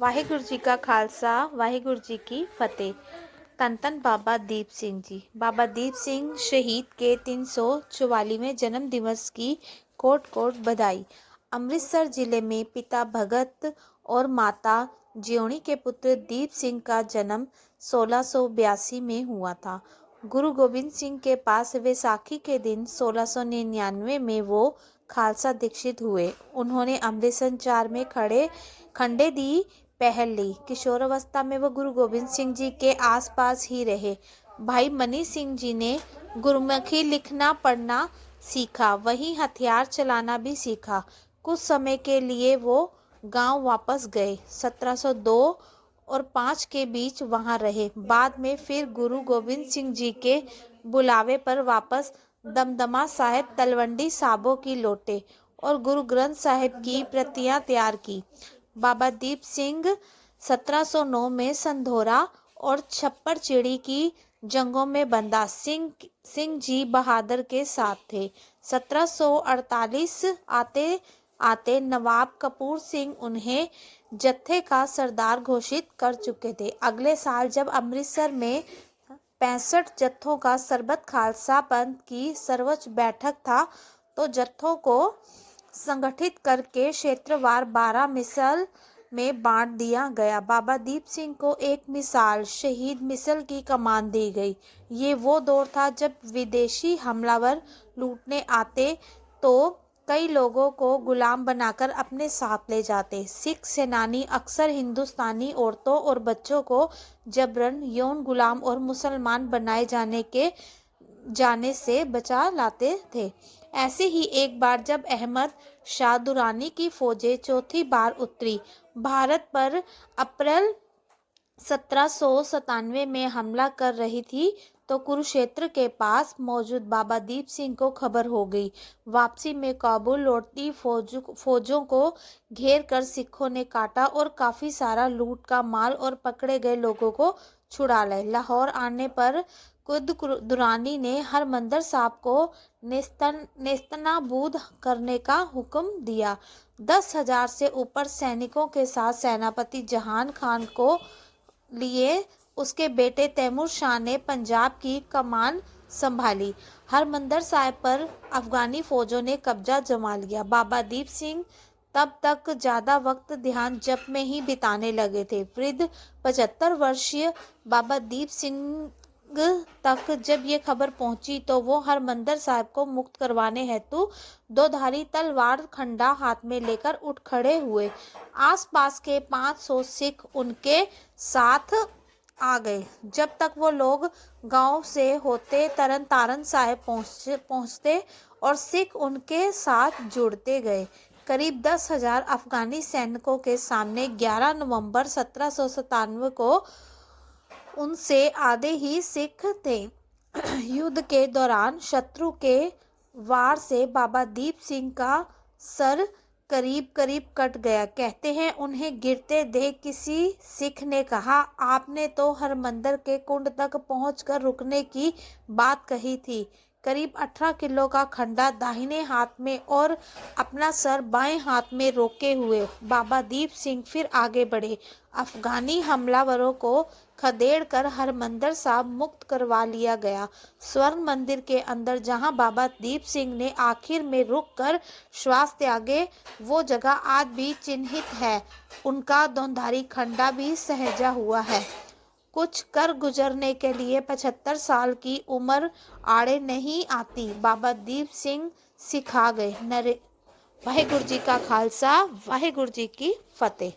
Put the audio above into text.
ਵਾਹਿਗੁਰੂ ਜੀ ਕਾ ਖਾਲਸਾ वाहिगुरु जी की फतेह। धन धन बाबा दीप सिंह जी। बाबा दीप सिंह शहीद के 344वें जन्म दिवस की कोट कोट बधाई। अमृतसर जिले में पिता भगत और माता ज्योणी के पुत्र दीप सिंह का जन्म 1682 में हुआ था। गुरु गोबिंद सिंह के पास वैसाखी के दिन 1699 में वो खालसा दीक्षित हुए। उन्होंने अमृतसर 4 में खंडे दी पहल ली। किशोरावस्था में वह गुरु गोबिंद सिंह जी के आसपास ही रहे। भाई मनी सिंह जी ने गुरमुखी लिखना पढ़ना सीखा, वहीं हथियार चलाना भी सीखा। कुछ समय के लिए वो गांव वापस गए। 1702 और 5 के बीच वहां रहे। बाद में फिर गुरु गोबिंद सिंह जी के बुलावे पर वापस दमदमा साहिब तलवंडी साबो की लौटे और गुरु ग्रंथ साहिब की प्रतियां तैयार की। बाबा दीप सिंह 1709 में संधोरा और छप्पर चिड़ी की जंगों में बंदा सिंह जी बहादुर के साथ थे। 1748 आते आते नवाब कपूर सिंह उन्हें जत्थे का सरदार घोषित कर चुके थे। अगले साल जब अमृतसर में 65 जत्थों का सरबत खालसा पंथ की सर्वोच्च बैठक था तो जत्थों को संगठित करके क्षेत्रवार 12 मिसल में बांट दिया गया। बाबा दीप सिंह को एक मिसाल शहीद मिसल की कमान दी गई। ये वो दौर था जब विदेशी हमलावर लूटने आते तो कई लोगों को गुलाम बनाकर अपने साथ ले जाते। सिख सेनानी अक्सर हिंदुस्तानी औरतों और बच्चों को जबरन यौन गुलाम और मुसलमान बनाए जाने से बचा लाते थे। ऐसे ही एक बार जब अहमद शाह दुरानी की फौजें चौथी बार उतरी भारत पर अप्रैल 1797 में हमला कर रही थी तो कुरुक्षेत्र के पास मौजूद बाबा दीप सिंह को खबर हो गई। वापसी में काबुल लौटती फौजों को घेर कर सिखों ने काटा और काफी सारा लूट का माल और पकड़े गए लोगों को छुड़ा लाए। लाहौर आने पर खुद दुरानी ने हरमंदर साहब को नेस्तनाबूद करने का हुक्म दिया। 10,000 से ऊपर सैनिकों के साथ सेनापति जहान खान को लिए उसके बेटे तैमूर शाह ने पंजाब की कमान संभाली। हरमंदर साहिब पर अफगानी फौजों ने कब्जा जमा लिया। बाबा दीप सिंह तब तक ज्यादा वक्त ध्यान जप में ही बिताने लगे थे। वृद्ध 75 वर्षीय बाबा दीप सिंह तक जब ये खबर पहुंची तो वो हरमंदर साहिब को मुक्त करवाने हेतु 2 धारी तलवार खंडा हाथ में लेकर उठ खड़े हुए। आसपास के 500 सिख उनके साथ आ गए। जब तक वो लोग गांव से होते तरन तारण साहिब पहुंचते और सिख उनके साथ जुड़ते गए। करीब 10,000 अफगानी सैनिकों के सामने 11 नवंबर 1797 को उनसे आधे ही सिख थे। युद्ध के दौरान शत्रु के वार से बाबा दीप सिंह का सर करीब करीब कट गया। कहते हैं उन्हें गिरते देख किसी सिख ने कहा, आपने तो हरमंदर के कुंड तक पहुंचकर रुकने की बात कही थी। करीब 18 किलो का खंडा दाहिने हाथ में और अपना सर बाएं हाथ में रोके हुए बाबा दीप सिंह फिर आगे बढ़े। अफगानी हमलावरों को खदेड़ कर हरमंदर साहब मुक्त करवा लिया गया। स्वर्ण मंदिर के अंदर जहां बाबा दीप सिंह ने आखिर में रुककर श्वास त्यागे वो जगह आज भी चिन्हित है। उनका दोंधारी खंडा भी सहेजा हुआ है। कुछ कर गुजरने के लिए 75 साल की उम्र आड़े नहीं आती। बाबा दीप सिंह सिखा गए। वाहिगुरु जी का खालसा वाहिगुरु जी की फतेह।